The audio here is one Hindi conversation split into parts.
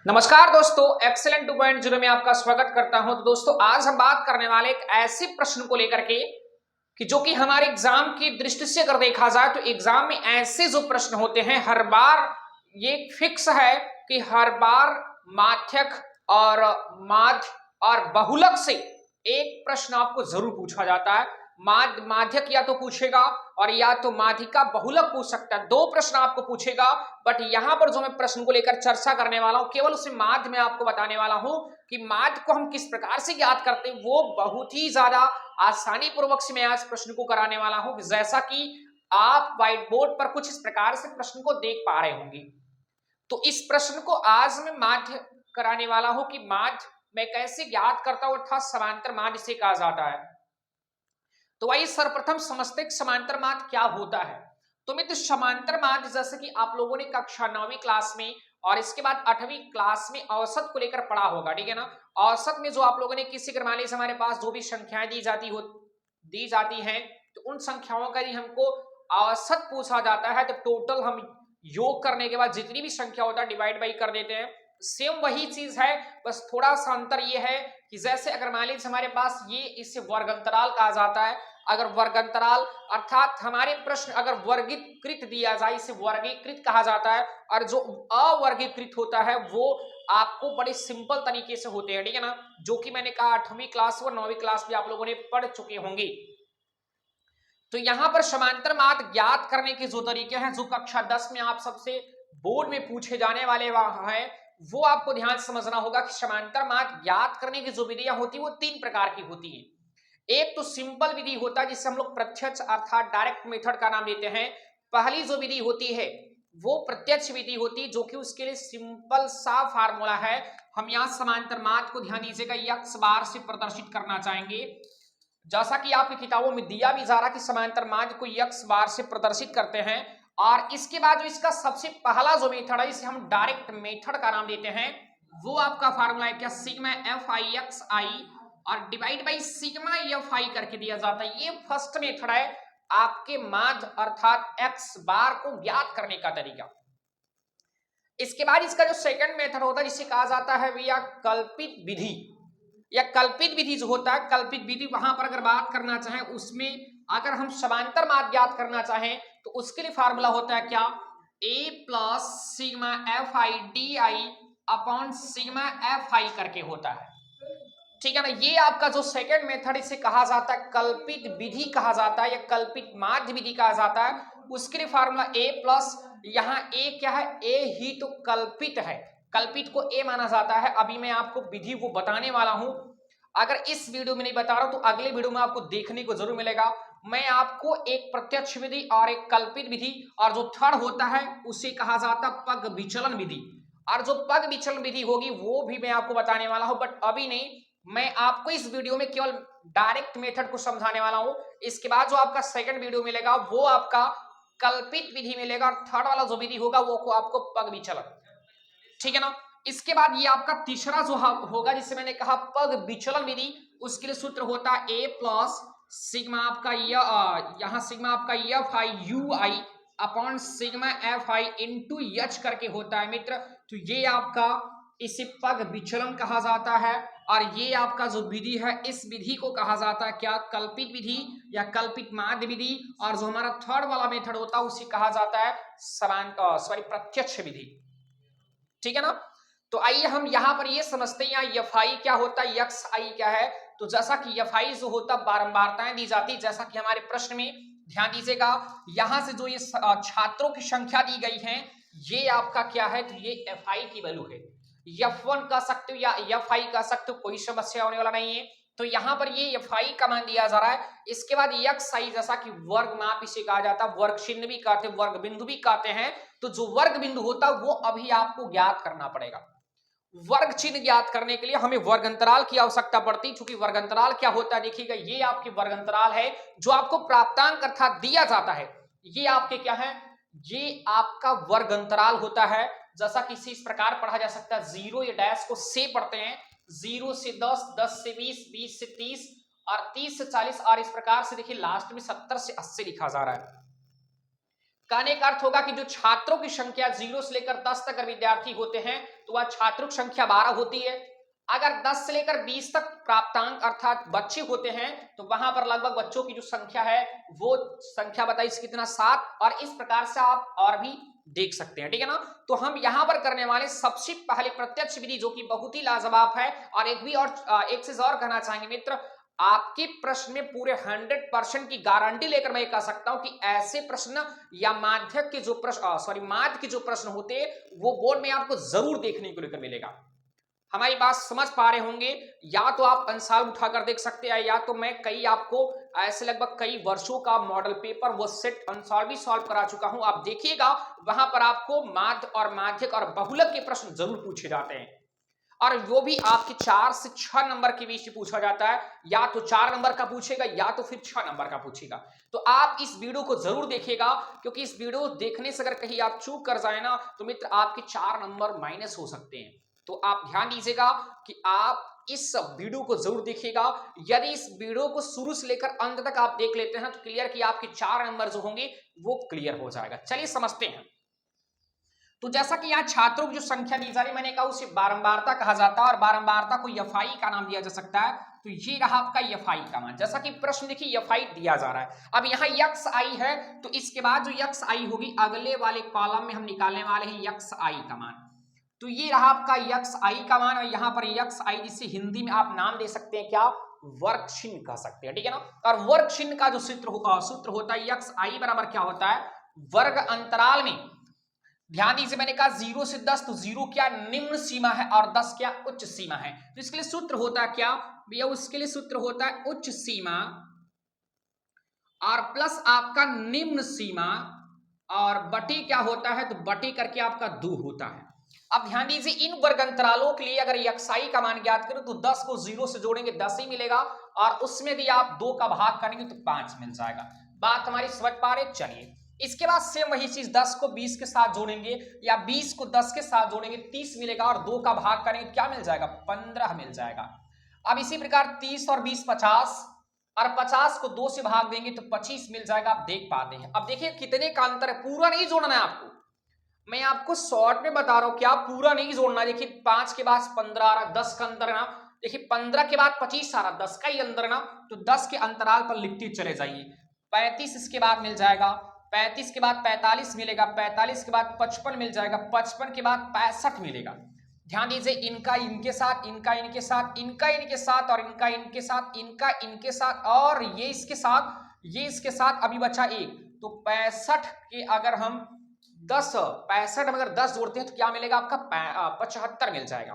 नमस्कार दोस्तों, एक्सेलेंट 2.0 में आपका स्वागत करता हूं। तो दोस्तों, आज हम बात करने वाले एक ऐसे प्रश्न को लेकर के कि जो कि हमारे एग्जाम की दृष्टि से अगर देखा जाए तो एग्जाम में ऐसे जो प्रश्न होते हैं हर बार ये फिक्स है कि हर बार माध्यक और माध्य और बहुलक से एक प्रश्न आपको जरूर पूछा जाता है। माध्यक या तो पूछेगा और या तो माध्यिका बहुलक पूछ सकता है। दो प्रश्न आपको पूछेगा, बट यहां पर जो मैं प्रश्न को लेकर चर्चा करने वाला हूं केवल उसे माध्य में आपको बताने वाला हूं कि माध्य को हम किस प्रकार से ज्ञात करते हैं। वो बहुत ही ज्यादा आसानी पूर्वक से मैं आज प्रश्न को कराने वाला हूं, जैसा कि आप व्हाइट बोर्ड पर कुछ इस प्रकार से प्रश्न को देख पा रहे होंगे। तो इस प्रश्न को आज मैं माध्य कराने वाला हूं कि माध्य मैं कैसे ज्ञात करता हूं, अर्थात समांतर माध्य से कहा जाता है। तो आइए सर्वप्रथम समझते हैं समांतर माध्य क्या होता है। तो मित्र, समांतर माध्य जैसे कि आप लोगों ने कक्षा 9वीं क्लास में और इसके बाद 8वीं क्लास में औसत को लेकर पढ़ा होगा, ठीक है ना। औसत में जो आप लोगों ने किसी क्रमांक से हमारे पास जो भी संख्याएं दी जाती हैं, तो उन संख्याओं का यदि हमको औसत पूछा जाता है तो टोटल हम योग करने के बाद जितनी भी संख्या होता है डिवाइड बाई कर देते हैं। सेम वही चीज है, बस थोड़ा सा अंतर ये है कि जैसे अगर मान लीजिए हमारे पास ये इसे वर्गंतराल कहा जाता है। अगर वर्गंतराल अर्थात हमारे प्रश्न अगर वर्गीकृत दिया जाए इसे वर्गीकृत कहा जाता है, और जो अवर्गीकृत होता है वो आपको बड़े सिंपल तरीके से होते हैं, ठीक है ना। जो कि मैंने कहा 8वीं क्लास और 9वीं क्लास भी आप लोगों ने पढ़ चुके होंगे। तो यहां पर समांतर माध्य ज्ञात करने के जो तरीके हैं जो कक्षा 10 में आप सबसे बोर्ड में पूछे जाने वाले हैं, वो आपको ध्यान से समझना होगा कि समांतर माध्य ज्ञात करने की जो विधियां होती है वो 3 प्रकार की होती है। एक तो सिंपल विधि होता है जिसे हम लोग प्रत्यक्ष अर्थात डायरेक्ट मेथड का नाम देते हैं। पहली जो विधि होती है वो प्रत्यक्ष विधि होती है, जो कि उसके लिए सिंपल सा फार्मूला है। हम यहां समांतर माध्य को ध्यान दीजिएगा x बार से प्रदर्शित करना चाहेंगे, जैसा कि आपकी किताबों में दिया भी जा रहा कि समांतर माध्य को x बार से प्रदर्शित करते हैं। और इसके बाद जो इसका सबसे पहला जो मेथड है इसे हम डायरेक्ट मेथड का नाम देते हैं। वो आपका फार्मूला है क्या, sigma F I x I और divide by sigma F I करके दिया जाता है। ये फर्स्ट मेथड है आपके माध्य अर्थात x बार को ज्ञात करने का तरीका। इसके बाद इसका जो सेकंड मेथड होता है जिसे कहा जाता है भैया कल्पित विधि, या कल्पित विधि जो होता है कल्पित विधि, वहां पर अगर बात करना चाहें उसमें अगर हम समांतर माध्य ज्ञात करना चाहें तो उसके लिए फार्मूला होता है क्या, a plus sigma F I D I upon sigma F I करके होता है, ठीक है ना। ये आपका जो सेकंड मेथड इसे कहा जाता है कल्पित विधि कहा जाता है या कल्पित माध्य विधि कहा जाता है। उसके लिए फार्मूला a प्लस, यहाँ a क्या है, a ही तो कल्पित है, कल्पित को a माना जाता है। अभी मैं आपको विधि को बताने वाला हूं, अगर इस वीडियो में नहीं बता रहा हूं तो अगले वीडियो में आपको देखने को जरूर मिलेगा। मैं आपको एक प्रत्यक्ष विधि और एक कल्पित विधि और जो थर्ड होता है उसे कहा जाता है पग विचलन विधि, और जो पग विचलन विधि होगी वो भी मैं आपको बताने वाला हूं, बट अभी नहीं। मैं आपको इस वीडियो में केवल डायरेक्ट मेथड को समझाने वाला हूं। इसके बाद जो आपका सेकंड वीडियो मिलेगा वो आपका कल्पित विधि मिलेगा, और थर्ड वाला जो विधि होगा वो आपको पग विचलन, ठीक है ना। इसके बाद ये आपका तीसरा जो होगा जिसे मैंने कहा पग विचलन विधि, उसके लिए सूत्र होता है a प्लस सिग्मा आपका यहाँ सिग्मा आपका F I you I upon sigma F I into H करके होता है मित्र। तो ये आपका इसे पग विचलन कहा जाता है, और ये आपका जो विधि है इस विधि को कहा जाता है क्या, कल्पित विधि या कल्पित माध्य विधि। और जो हमारा थर्ड वाला मेथड होता है उसे कहा जाता है प्रत्यक्ष विधि, ठीक है ना। तो आइए हम यहां पर ये समझते हैं यहाँ एफ आई क्या होता है, एक्स आई क्या है। तो जैसा कि एफ आई जो होता है बारंबारताएं दी जाती, जैसा कि हमारे प्रश्न में ध्यान दीजिएगा, यहां से जो ये छात्रों की संख्या दी गई है ये आपका क्या है, तो ये एफ आई की वैल्यू है। F1 कह सकते हो या F कह सकते हो, कोई समस्या होने वाला नहीं है। तो यहाँ पर ये Fi का मान दिया जा रहा है। इसके बाद xi जैसा कि वर्ग माप इसे कहा जाता है, वर्ग चिन्ह भी कहते हैं, वर्ग बिंदु भी कहते हैं। तो जो वर्ग बिंदु होता है वो अभी आपको ज्ञात करना पड़ेगा। वर्ग चिन्ह ज्ञात करने के लिए हमें वर्ग अंतराल की आवश्यकता पड़ती है, क्योंकि वर्ग अंतराल क्या होता है देखिएगा, ये आपके वर्ग अंतराल है जो आपको प्राप्तांक अर्थात दिया जाता है। ये आपके क्या है, ये आपका वर्ग अंतराल होता है। जैसा कि इसे इस प्रकार पढ़ा जा सकता है, 0 या डैश को से पढ़ते हैं, 0 से 10, 10 से 20, 20 से 30 और 30 से 40, और इस प्रकार से देखिए लास्ट में 70 से 80 लिखा जा रहा है। कहने का अर्थ होगा कि जो छात्रों की संख्या 0 से लेकर 10 तक अगर विद्यार्थी होते हैं तो वह छात्रों की संख्या 12 होती है। अगर 10 से लेकर 20 तक प्राप्तांक अर्थात बच्चे होते हैं तो वहां पर लगभग बच्चों की जो संख्या है वो संख्या बताइए कितना 7, और इस प्रकार से आप और भी देख सकते हैं, ठीक है ना। तो हम यहां पर करने वाले सबसे पहले प्रत्यक्ष विधि जो कि बहुत ही लाजवाब है, और एक भी और एक चीज और कहना चाहेंगे मित्र, आपके प्रश्न में पूरे 100% की गारंटी लेकर मैं कह सकता हूं कि ऐसे प्रश्न या माध्यक के जो प्रश्न माध्य के जो प्रश्न होते हैं वो बोर्ड में आपको जरूर देखने को लेकर मिलेगा। हमारी बात समझ पा रहे होंगे। या तो आप अंसाल उठाकर देख सकते हैं, या तो मैं कई आपको ऐसे लगभग कई वर्षों का मॉडल पेपर वो सेट अंसाल भी सॉल्व करा चुका हूं, आप देखिएगा वहां पर आपको माध्य और माध्यक और बहुलक के प्रश्न जरूर पूछे जाते हैं, और वो भी आपके 4 से 6 नंबर के बीच में पूछा जाता है। या तो 4 नंबर का पूछेगा या तो फिर 6 नंबर का पूछेगा। तो आप इस वीडियो को जरूर देखिएगा, क्योंकि इस वीडियो देखने से अगर कहीं आप चूक कर जाए ना तो मित्र आपके 4 नंबर माइनस हो सकते हैं। तो आप ध्यान दीजिएगा कि आप इस वीडियो को जरूर देखिएगा। यदि इस वीडियो को शुरू से लेकर अंत तक आप देख लेते हैं तो क्लियर कि आपके 4 नंबर जो होंगे वो क्लियर हो जाएगा। चलिए समझते हैं। तो जैसा कि यहाँ छात्रों की जो संख्या दी जा रही, मैंने कहा उसे बारंबारता कहा जाता है, और बारंबारता को एफआई का नाम दिया जा सकता है। तो ये रहा आपका एफआई का मान। जैसा कि प्रश्न देखिए एफआई दिया जा रहा है। अब यहाँ यक्स आई है तो इसके बाद जो यक्स आई होगी अगले वाले कॉलम में हम निकालने वाले हैं यक्स आई का मान। तो ये रहा आपका यक्स आई का मान, और यहाँ पर यक्स आई जिसे हिंदी में आप नाम दे सकते हैं क्या, वर्ग चिन्ह कह सकते हैं, ठीक है ना। और वर्ग चिन्ह का जो सूत्र होता है यक्स आई बराबर क्या होता है, वर्ग अंतराल में, ध्यान दीजिए मैंने कहा 0 से 10, तो 0 क्या निम्न सीमा है और 10 क्या उच्च सीमा है। तो इसके लिए सूत्र होता है क्या भैया, उसके लिए सूत्र होता है उच्च सीमा और प्लस आपका निम्न सीमा, और बटी क्या होता है, तो बटी करके आपका 2 होता है। अब ध्यान दीजिए इन वर्ग अंतरालों के लिए अगर यक्साई का मान ज्ञात करें तो 10 को 0 से जोड़ेंगे 10 ही मिलेगा, और उसमें यदि आप 2 का भाग करेंगे तो 5 मिल जाएगा। बात हमारी समझ पा रहे, चलिए इसके बाद सेम वही चीज 10 को 20 के साथ जोड़ेंगे, या 20 को 10 के साथ जोड़ेंगे 30 मिलेगा, और 2 का भाग करेंगे क्या मिल जाएगा, 15 मिल जाएगा। अब इसी प्रकार 30 और 20 50, और 50 को 2 से भाग देंगे तो 25 मिल जाएगा। आप देख पाते हैं। अब देखिए कितने का अंतर है, पूरा नहीं जोड़ना है आपको, मैं आपको शॉर्ट में बता रहा हूं, क्या पूरा नहीं जोड़ना। देखिए 5 के बाद 15 आ रहा, 10 का अंतर है ना, देखिए 15 के बाद 25 आ रहा, 10 का ही अंतर है ना, तो 10 के अंतराल पर लिखते चले जाइए। 35 इसके बाद मिल जाएगा, 35 के बाद 45 मिलेगा, 45 के बाद 55 मिल जाएगा, 55 के बाद 65 मिलेगा। ध्यान दीजिए इनका इनके साथ, इनका इनके साथ, इनका इनके साथ, और इनका इनके साथ, इनका इनके साथ, और ये इसके साथ, ये इसके साथ, अभी बचा एक। तो 65 के अगर हम 65 में अगर 10 जोड़ते हैं तो क्या मिलेगा आपका 75 मिल जाएगा।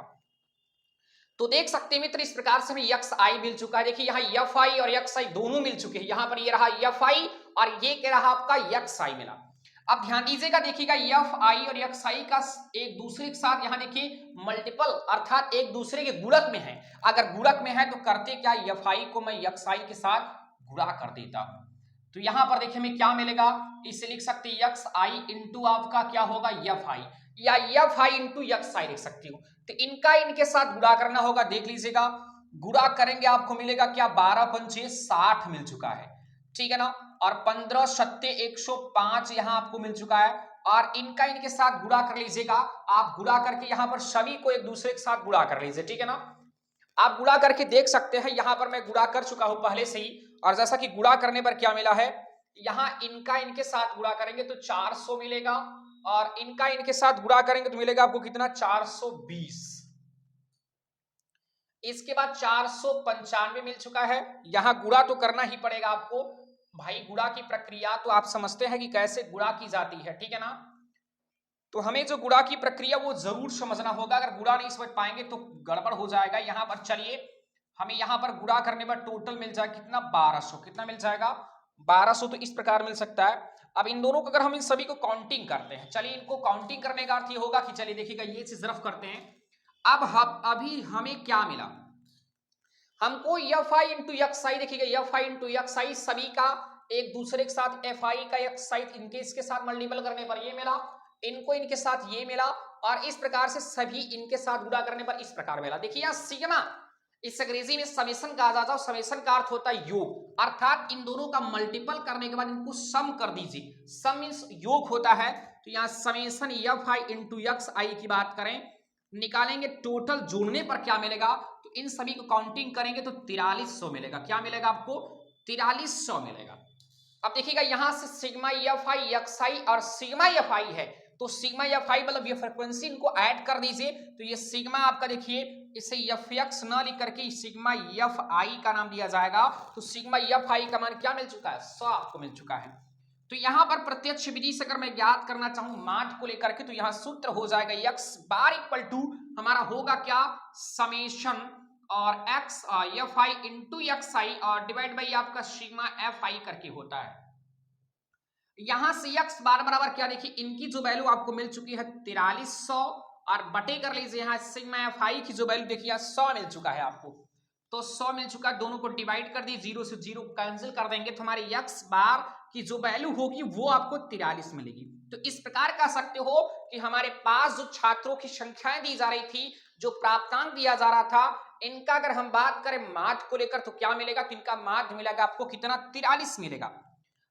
तो देख सकते हैं मित्र इस प्रकार से हमें यक्स आई मिल चुका है। देखिए यहाँ एफ आई और यक्स आई दोनों मिल चुके हैं। यहाँ पर ये रहा एफ आई और ये क्या रहा आपका यक्स आई मिला। अब ध्यान दीजिएगा, देखिएगा एफ आई और यक्स आई का एक दूसरे के साथ यहाँ देखिए मल्टीपल अर्थात एक दूसरे के गुणक में है। अगर गुणक में है तो करते क्या, एफ आई को मैं यक्स आई के साथ गुणा कर देता हूं। तो यहां पर देखिए हमें क्या मिलेगा, इसे लिख सकते हैं यक्स आई इंटू आपका क्या होगा एफ आई, या एफ आई इंटू यक्स आई लिख सकती हूँ। तो इनका इनके साथ गुणा करना होगा, देख लीजिएगा गुणा करेंगे आपको मिलेगा क्या 12 पंचे 60 मिल चुका है, ठीक है ना, और 15 सत्ते 105 यहां आपको मिल चुका है। और इनका इनके साथ गुणा कर लीजिएगा, आप गुणा करके यहां पर सभी को एक दूसरे के साथ गुणा कर लीजिए, ठीक है ना। आप गुणा करके देख सकते हैं, यहां पर मैं गुणा कर चुका हूं पहले से ही, और जैसा कि गुणा करने पर क्या मिला है, यहां इनका इनके साथ गुणा करेंगे तो 400 मिलेगा, और इनका इनके साथ गुणा करेंगे तो मिलेगा आपको कितना 420। इसके बाद 495 मिल चुका है। यहां गुणा तो करना ही पड़ेगा आपको भाई, गुणा की प्रक्रिया तो आप समझते हैं कि कैसे गुणा की जाती है, ठीक है ना। तो हमें जो गुणा की प्रक्रिया वो जरूर समझना होगा, अगर गुणा नहीं समझ पाएंगे तो गड़बड़ हो जाएगा। यहां पर चलिए हमें यहां पर गुणा करने पर टोटल मिल जाएगा कितना 1200, कितना मिल जाएगा 1200। तो इस प्रकार मिल सकता है। अब इन दोनों को अगर हम इन सभी को काउंटिंग करते हैं, चलिए इनको काउंटिंग करने का अर्थ ये होगा कि चलिए देखिएगा ये चीज रफ करते हैं। अब हम अभी हमें क्या मिला, हमको एफ आई इंटू एक्स आई, देखिएगा एफ आई इंटू एक्स आई सभी का एक दूसरे के साथ एफ आई का एक्स आई इनके इसके साथ मल्टीपल करने पर ये मिला, इनको इनके साथ ये मिला, और इस प्रकार से सभी इनके साथ गुणा करने पर इस प्रकार मिला। देखिए यहाँ सिग्मा इस अंग्रेजी में समेशन कहा जाता है। समेशन का अर्थ होता है योग, अर्थात इन दोनों का मल्टीपल करने के बाद इनको सम कर दीजिए। सम मींस योग होता है। तो यहाँ summation F I into X I की बात करें, निकालेंगे टोटल जोड़ने पर क्या मिलेगा, तो इन सभी को काउंटिंग करेंगे तो 4300 मिलेगा। क्या मिलेगा आपको, 4300 मिलेगा। अब देखिएगा यहां से sigma F I x I और सिग्मा एफ आई है, तो सिग्मा एफ आई मतलब ये फ्रीक्वेंसी इनको ऐड कर दीजिए। तो ये सिग्मा आपका देखिए इसे एफ एक्स न लिख करके सिग्मा एफ आई का नाम दिया जाएगा। तो सिग्मा एफ आई का मान क्या मिल चुका है, 100 आपको मिल चुका है। तो यहां पर प्रत्यक्ष विधि से अगर मैं ज्ञात करना चाहूं माठ को लेकर के, तो यहां सूत्र हो जाएगा एक्स बार इक्वल टू हमारा होगा क्या, समेशन और X F I into X I और डिवाइड बाई आपका सिग्मा एफ आई करके होता है। यहां से एक्स बार बराबर क्या, देखिए इनकी जो वैल्यू आपको मिल चुकी है 4300 और बटे कर लीजिए यहाँ सिग्मा एफ आई की जो वैल्यू देखिए 100 मिल चुका है आपको। तो 100 मिल चुका है, दोनों को डिवाइड कर दी, 0 से 0 कैंसिल कर देंगे तो हमारी एक्स बार की जो वैल्यू होगी वो आपको 43 मिलेगी। तो इस प्रकार कह सकते हो कि हमारे पास जो छात्रों की संख्याएं दी जा रही थी, जो प्राप्तांक दिया जा रहा था, इनका अगर हम बात करें माध्य को लेकर तो क्या मिलेगा, तो इनका माध्य मिलेगा आपको कितना, 43 मिलेगा।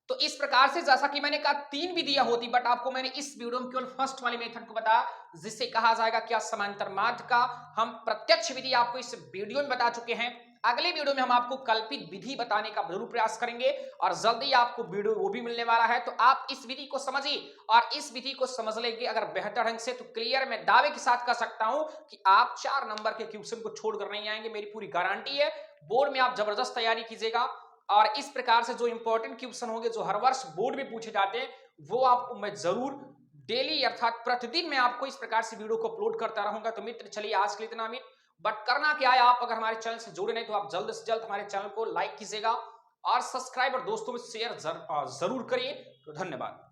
तो इस प्रकार से जैसा कि मैंने कहा 3 विधियां होती, बट आपको मैंने इस वीडियो में केवल फर्स्ट वाले मेथड को बताया जिसे कहा जाएगा क्या, समांतर माध्य का। हम प्रत्यक्ष विधि आपको इस वीडियो में बता चुके हैं। अगले वीडियो में हम आपको कल्पित विधि बताने का जरूर प्रयास करेंगे और जल्दी आपको वीडियो वो भी मिलने वाला है। तो आप इस विधि को समझिए और इस विधि को समझ लेंगे अगर बेहतर ढंग से, तो क्लियर मैं दावे के साथ कह सकता हूं कि आप 4 नंबर के क्वेश्चन को छोड़कर नहीं आएंगे, मेरी पूरी गारंटी है। बोर्ड में आप जबरदस्त तैयारी कीजिएगा और इस प्रकार से जो इंपॉर्टेंट क्वेश्चन होंगे जो हर वर्ष बोर्ड में पूछे जाते हैं वो आपको मैं जरूर डेली अर्थात प्रतिदिन मैं आपको इस प्रकार से वीडियो को अपलोड करता रहूंगा। तो मित्र चलिए आज के लिए इतना ही, बट करना क्या है, आप अगर हमारे चैनल से जुड़े नहीं तो आप जल्द से जल्द हमारे चैनल को लाइक कीजिएगा और सब्सक्राइब और दोस्तों में शेयर जरूर करिए। तो धन्यवाद।